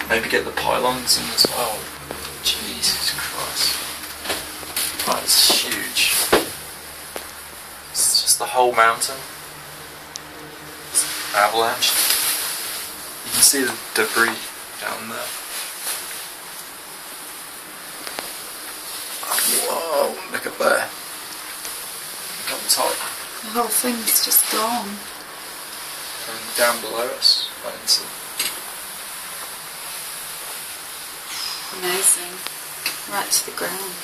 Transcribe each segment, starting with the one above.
Maybe get the pylons in as well. Jesus Christ. That's huge. It's just the whole mountain. It's avalanche. You can see the debris down there. Whoa, look at there. Look on top. The whole thing's just gone. And down below us, right into. Amazing. Right to the ground.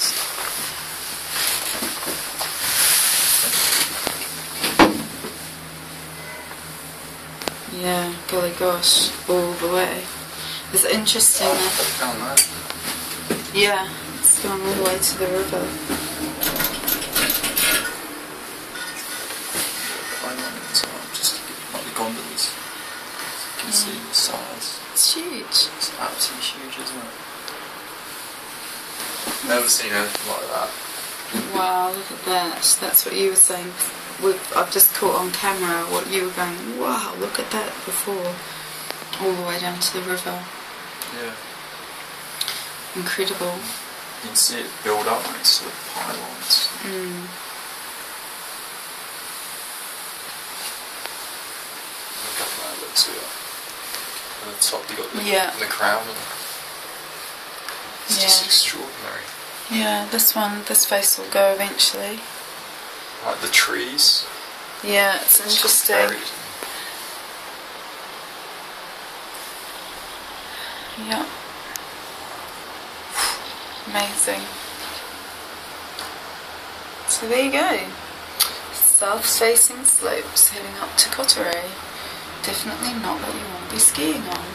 Yeah, golly gosh, all the way. It's interesting that... Down there. Yeah, it's gone all the way to the river. Just like the gondolas. You can see the size. It's huge. It's absolutely huge, isn't it? Never seen anything like that. Wow, look at that. That's what you were saying. I've just caught on camera what you were going, wow, look at that before. All the way down to the river. Yeah. Incredible. You can see it build up next to the pylons. Look at that, looks good. And at the top you got the crown. It's just extraordinary. Yeah, this face will go eventually. Like the trees. Yeah, it's interesting. Yeah. Amazing. So there you go. South-facing slopes heading up to Cotteret. Definitely not what you want to be skiing on.